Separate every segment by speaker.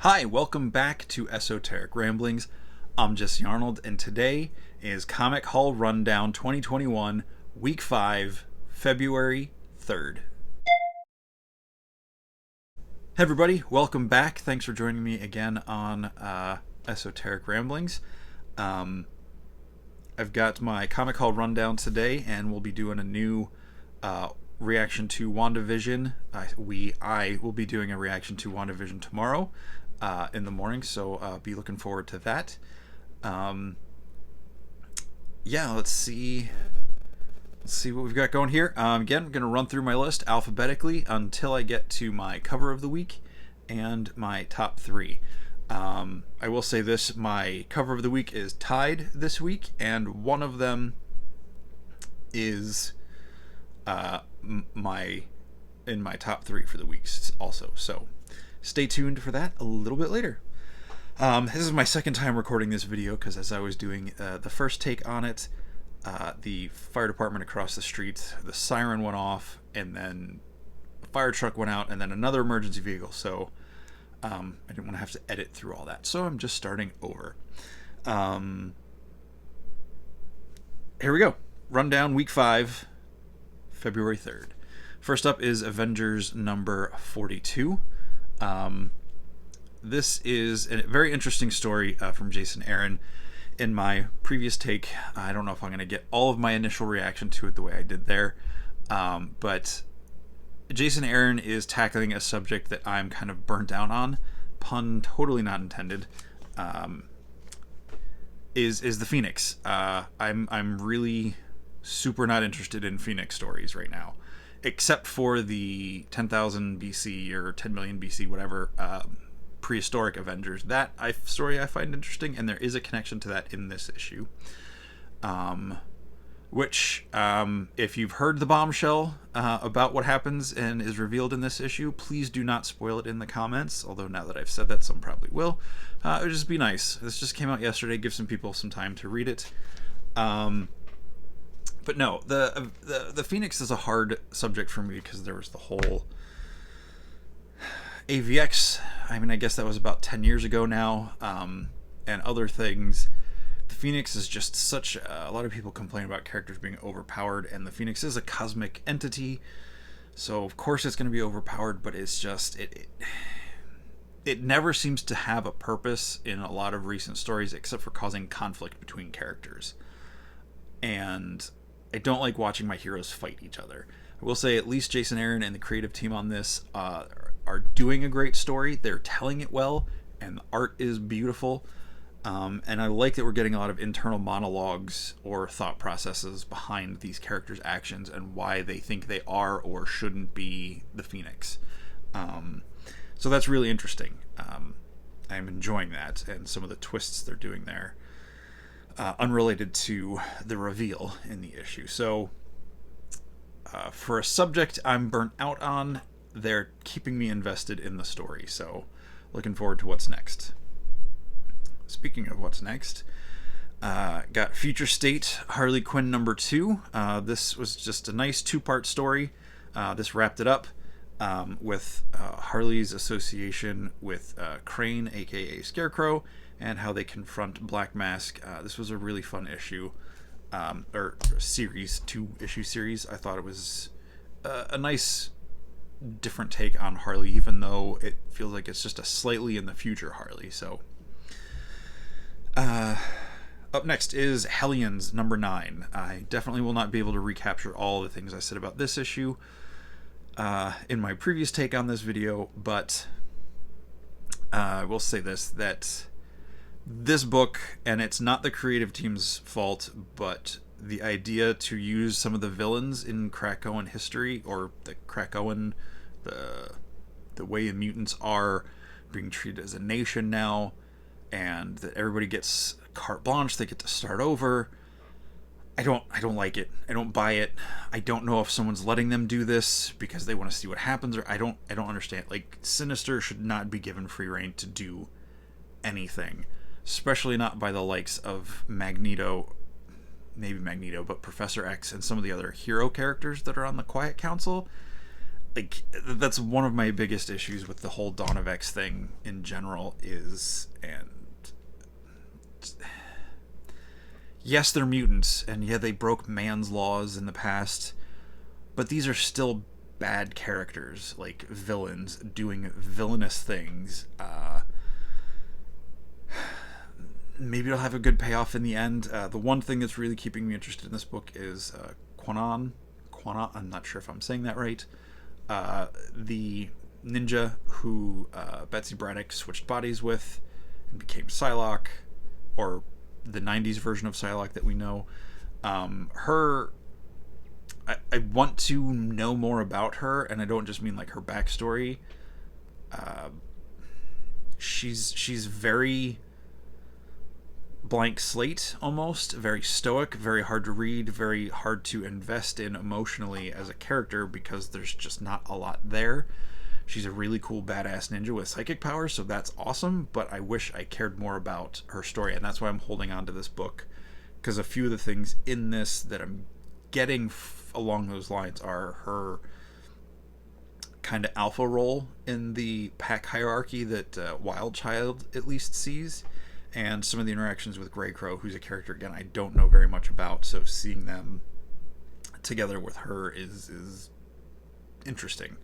Speaker 1: Hi, welcome back to Esoteric Ramblings. I'm Jesse Arnold, and today is Comic Haul Rundown 2021, Week 5, February 3rd. Hey everybody, welcome back. Thanks for joining me again on Esoteric Ramblings. I've got my Comic Haul Rundown today, and we'll be doing a new reaction to WandaVision. I will be doing a reaction to WandaVision tomorrow in the morning, so be looking forward to that. Let's see what we've got going here. Again, I'm going to run through my list alphabetically until I get to my cover of the week and my top three. I will say this, my cover of the week is tied this week, and one of them is in my top three for the weeks also. So stay tuned for that a little bit later. This is my second time recording this video because as I was doing the first take on it, the fire department across the street, the siren went off, and then a fire truck went out, and then another emergency vehicle. So I didn't want to have to edit through all that. So I'm just starting over. Here we go. Rundown Week 5, February 3rd. First up is Avengers number 42. This is a very interesting story from Jason Aaron. In my previous take, I don't know if I'm going to get all of my initial reaction to it the way I did there, but Jason Aaron is tackling a subject that I'm kind of burnt down on, pun totally not intended, is the Phoenix. I'm really super not interested in Phoenix stories right now, except for the 10,000 BC or 10 million BC, whatever, prehistoric Avengers. That story I find interesting, and there is a connection to that in this issue. Which, if you've heard the bombshell about what happens and is revealed in this issue, please do not spoil it in the comments, although now that I've said that, some probably will. It would just be nice. This just came out yesterday, give some people some time to read it. But no, the Phoenix is a hard subject for me because there was the whole AVX, I mean, I guess that was about 10 years ago now, and other things. The Phoenix is just such a lot of people complain about characters being overpowered, and the Phoenix is a cosmic entity, so of course it's going to be overpowered, but it's just it never seems to have a purpose in a lot of recent stories except for causing conflict between characters. And I don't like watching my heroes fight each other. I will say at least Jason Aaron and the creative team on this are doing a great story. They're telling it well, and the art is beautiful. And I like that we're getting a lot of internal monologues or thought processes behind these characters' actions and why they think they are or shouldn't be the Phoenix. So that's really interesting. I'm enjoying that and some of the twists they're doing there, unrelated to the reveal in the issue. So for a subject I'm burnt out on, they're keeping me invested in the story. So looking forward to what's next. Speaking of what's next, got Future State Harley Quinn number 2. This was just a nice 2-part story. This wrapped it up with Harley's association with Crane, aka Scarecrow, and how they confront Black Mask. This was a really fun issue, or series, 2-issue series. I thought it was a nice different take on Harley, even though it feels like it's just a slightly in the future Harley. So up next is Hellions number 9. I definitely will not be able to recapture all the things I said about this issue in my previous take on this video, but I will say that this book, and it's not the creative team's fault, but the idea to use some of the villains in Krakoan history, or the Krakoan, the way mutants are being treated as a nation now, and that everybody gets carte blanche, they get to start over. I don't like it. I don't buy it. I don't know if someone's letting them do this because they want to see what happens, or I don't understand. Like, Sinister should not be given free rein to do anything, especially not by the likes of Magneto, maybe Magneto, but Professor X and some of the other hero characters that are on the Quiet Council. like that's one of my biggest issues with the whole Dawn of X thing in general is, and yes, they're mutants, and yeah, they broke man's laws in the past, but these are still bad characters, like villains doing villainous things. Maybe it'll have a good payoff in the end. The one thing that's really keeping me interested in this book is Quinn. I'm not sure if I'm saying that right. The ninja who Betsy Braddock switched bodies with and became Psylocke, or the 90s version of Psylocke that we know. Her, I want to know more about her, and I don't just mean like her backstory. She's very blank slate, almost very stoic, very hard to read, very hard to invest in emotionally as a character because there's just not a lot there. She's a really cool badass ninja with psychic powers, so that's awesome, but I wish I cared more about her story, and that's why I'm holding on to this book, because a few of the things in this that I'm getting along those lines are her kind of alpha role in the pack hierarchy that Wild Child at least sees, and some of the interactions with Grey Crow, who's a character, again, I don't know very much about, so seeing them together with her is interesting.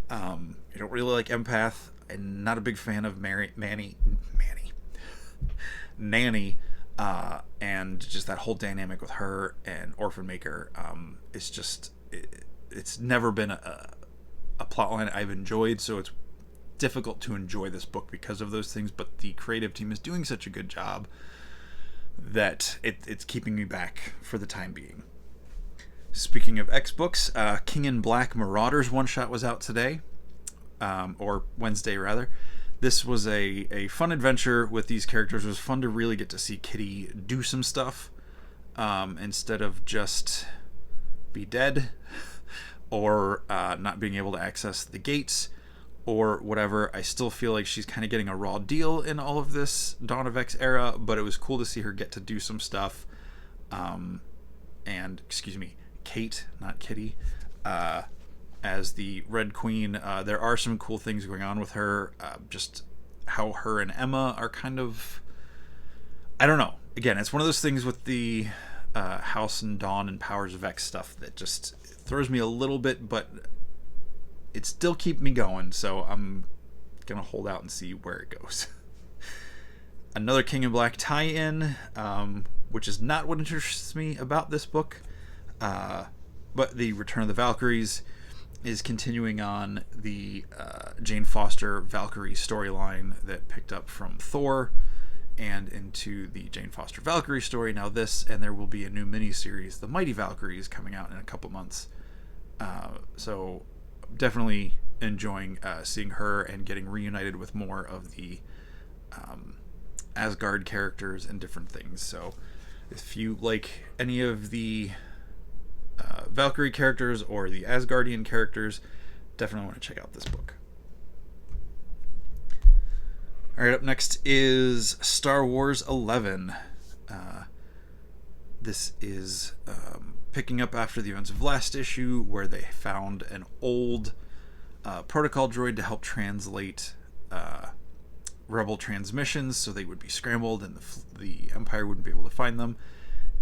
Speaker 1: I don't really like Empath. I'm not a big fan of Nanny, and just that whole dynamic with her and Orphan Maker. It's just, it's never been a plotline I've enjoyed, so it's difficult to enjoy this book because of those things, but the creative team is doing such a good job that it's keeping me back for the time being. Speaking of X books, King in Black Marauders one-shot was out today, or Wednesday rather. This was a fun adventure with these characters. It was fun to really get to see Kitty do some stuff, instead of just be dead or not being able to access the gates or whatever. I still feel like she's kind of getting a raw deal in all of this Dawn of X era, but it was cool to see her get to do some stuff. And, excuse me, Kate, not Kitty, as the Red Queen. There are some cool things going on with her. Just how her and Emma are kind of, I don't know. Again, it's one of those things with the House and Dawn and Powers of X stuff that just throws me a little bit, but it still keeps me going, so I'm gonna hold out and see where it goes. Another King in Black tie-in, which is not what interests me about this book, but the Return of the Valkyries is continuing on the Jane Foster Valkyrie storyline that picked up from Thor and into the Jane Foster Valkyrie story. Now this, and there will be a new miniseries, The Mighty Valkyries, coming out in a couple months. So definitely enjoying seeing her and getting reunited with more of the Asgard characters and different things. So if you like any of the Valkyrie characters or the Asgardian characters, definitely want to check out this book. Alright, up next is Star Wars 11. This is picking up after the events of last issue, where they found an old protocol droid to help translate rebel transmissions, so they would be scrambled and the Empire wouldn't be able to find them.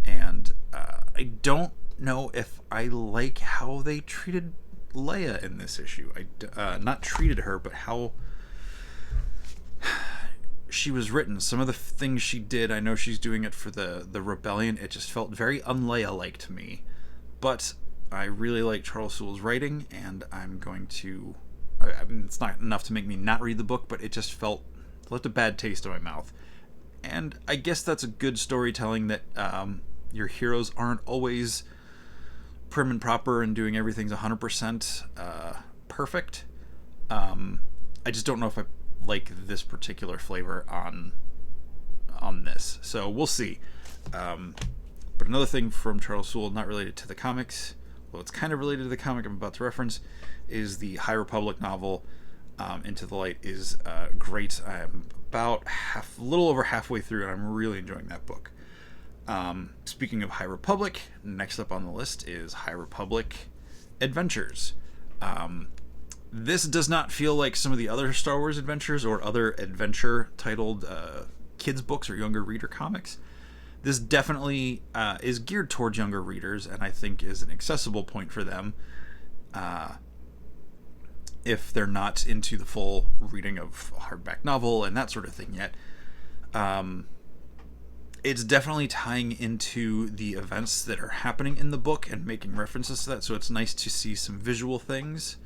Speaker 1: And I don't know if I like how they treated Leia in this issue. Not treated her, but how she was written. Some of the things she did, I know she's doing it for the rebellion, it just felt very un-Leia-like to me. But I really like Charles Soule's writing, and I'm going to, I mean, it's not enough to make me not read the book, but it just left a bad taste in my mouth. And I guess that's a good storytelling, that your heroes aren't always prim and proper and doing everything's 100% perfect. I just don't know if I like this particular flavor on this, so we'll see. But another thing from Charles Soule, not related to the comics, well, it's kind of related to the comic I'm about to reference, is the High Republic novel, Into the Light, is great. I'm about a little over halfway through, and I'm really enjoying that book. Speaking of High Republic, next up on the list is High Republic Adventures. This does not feel like some of the other Star Wars adventures or other adventure titled kids books or younger reader comics. This definitely is geared towards younger readers, and I think is an accessible point for them if they're not into the full reading of a hardback novel and that sort of thing yet. It's definitely tying into the events that are happening in the book and making references to that, so it's nice to see some visual things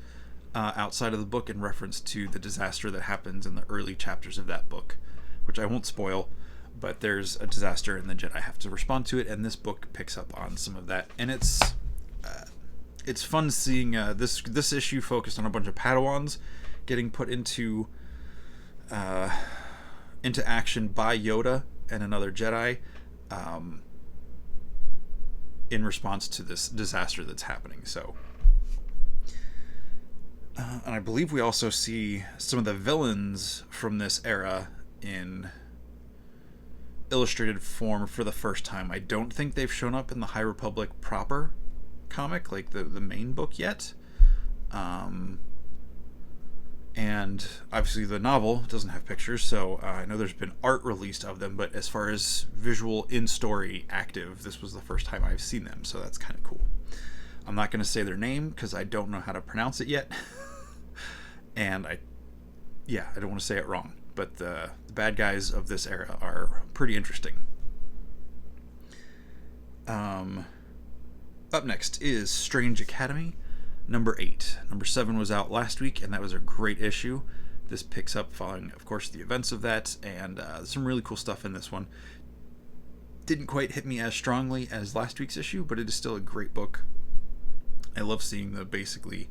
Speaker 1: outside of the book in reference to the disaster that happens in the early chapters of that book, which I won't spoil, but there's a disaster and the Jedi have to respond to it, and this book picks up on some of that, and it's fun seeing this issue focused on a bunch of Padawans getting put into action by Yoda and another Jedi in response to this disaster that's happening. So, and I believe we also see some of the villains from this era in illustrated form for the first time. I don't think they've shown up in the High Republic proper comic, like the main book yet. And obviously the novel doesn't have pictures, so I know there's been art released of them, but as far as visual in-story active, this was the first time I've seen them, so that's kind of cool. I'm not going to say their name because I don't know how to pronounce it yet. And I don't want to say it wrong, but the bad guys of this era are pretty interesting. Up next is Strange Academy, number 8. Number 7 was out last week, and that was a great issue. This picks up following, of course, the events of that, and some really cool stuff in this one. Didn't quite hit me as strongly as last week's issue, but it is still a great book. I love seeing the basically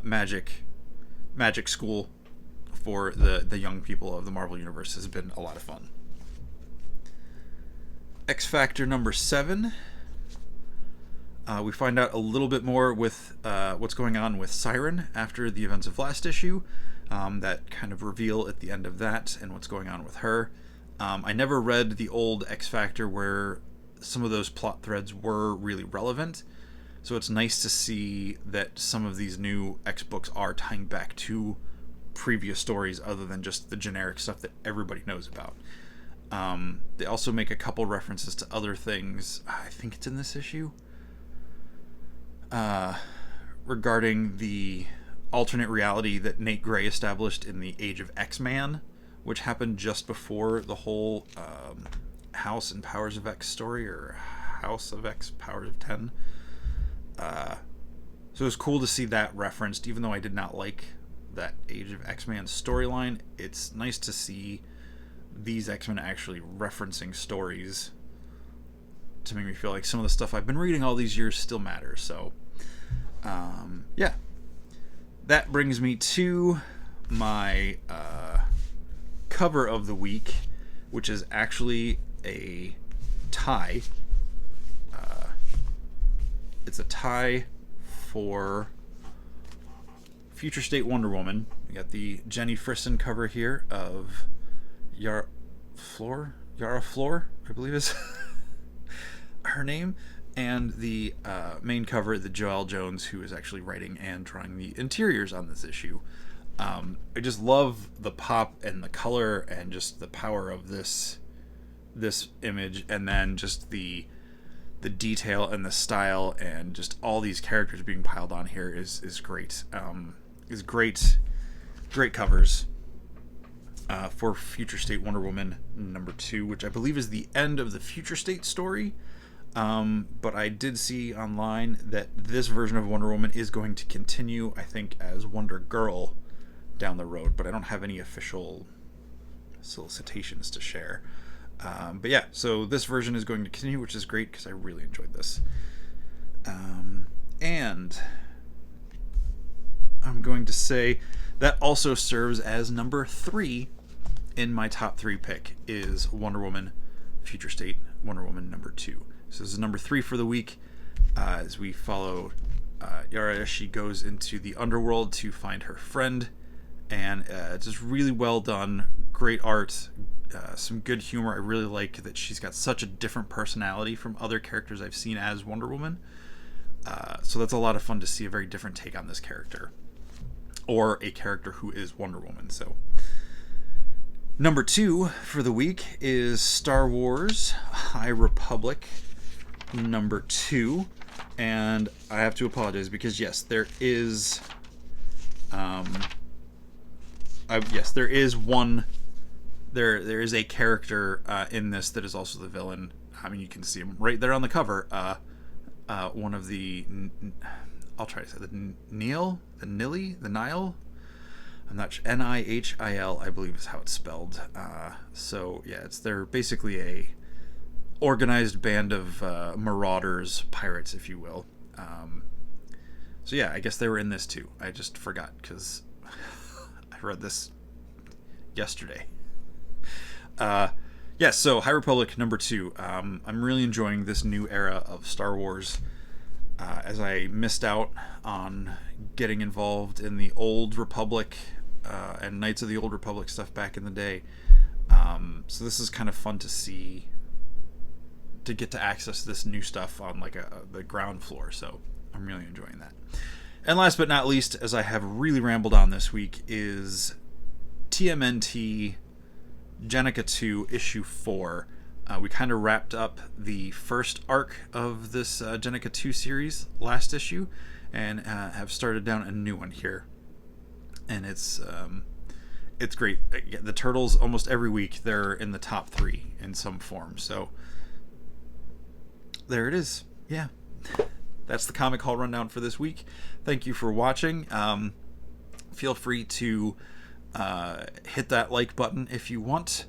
Speaker 1: magic school for the young people of the Marvel Universe. Has been a lot of fun. X Factor number 7. We find out a little bit more with what's going on with Siren after the events of last issue. That kind of reveal at the end of that and what's going on with her. I never read the old X Factor where some of those plot threads were really relevant. So it's nice to see that some of these new X books are tying back to previous stories other than just the generic stuff that everybody knows about. They also make a couple references to other things. I think it's in this issue. Regarding the alternate reality that Nate Gray established in the Age of X-Man, which happened just before the whole House and Powers of X story, or House of X, Powers of 10. So it was cool to see that referenced, even though I did not like that Age of X-Man storyline. It's nice to see these X-Men actually referencing stories to make me feel like some of the stuff I've been reading all these years still matters. So, that brings me to my cover of the week, which is actually a tie. It's a tie for Future State Wonder Woman. We got the Jenny Frison cover here of Yara Flor, I believe is her name, and the main cover, the Joelle Jones, who is actually writing and drawing the interiors on this issue. I just love the pop and the color and just the power of this image, and then just the detail and the style and just all these characters being piled on here is great. Is great covers for Future State Wonder Woman number 2, which I believe is the end of the Future State story. But I did see online that this version of Wonder Woman is going to continue, I think, as Wonder Girl down the road, but I don't have any official solicitations to share. But yeah, so this version is going to continue, which is great because I really enjoyed this. And I'm going to say that also serves as number 3 in my top 3 pick is Wonder Woman Future State Wonder Woman number 2. So this is number 3 for the week as we follow Yara as she goes into the underworld to find her friend. And it's just really well done, great art, some good humor. I really like that she's got such a different personality from other characters I've seen as Wonder Woman. So that's a lot of fun to see a very different take on this character, or a character who is Wonder Woman. So number 2 for the week is Star Wars High Republic number 2, and I have to apologize because yes, there is there is one. There is a character in this that is also the villain. I mean, you can see him right there on the cover. One of the, I'll try to say the Nihil. I'm not sure. Nihil, I believe is how it's spelled. So yeah, they're basically a organized band of marauders, pirates, if you will. So yeah, I guess they were in this too. I just forgot because I read this yesterday. So High Republic number 2. I'm really enjoying this new era of Star Wars, as I missed out on getting involved in the Old Republic and Knights of the Old Republic stuff back in the day. So this is kind of fun to see, to get to access this new stuff on like the ground floor. So I'm really enjoying that. And last but not least, as I have really rambled on this week, is TMNT Jennika 2 issue 4. We kind of wrapped up the first arc of this Jennika 2 series last issue, and have started down a new one here. And it's great. The Turtles, almost every week they're in the top 3 in some form. So there it is. Yeah, that's the Comic Haul rundown for this week. Thank you for watching. Feel free to hit that like button if you want.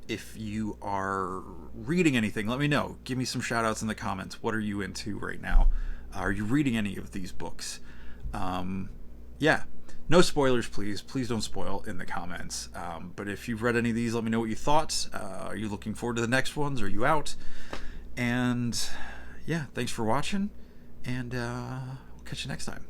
Speaker 1: If you are reading anything, let me know. Give me some shout outs in the comments. What are you into right now? Are you reading any of these books? Yeah, no spoilers, please. Please don't spoil in the comments. But if you've read any of these, let me know what you thought. Are you looking forward to the next ones? Are you out? And yeah, thanks for watching, and we'll catch you next time.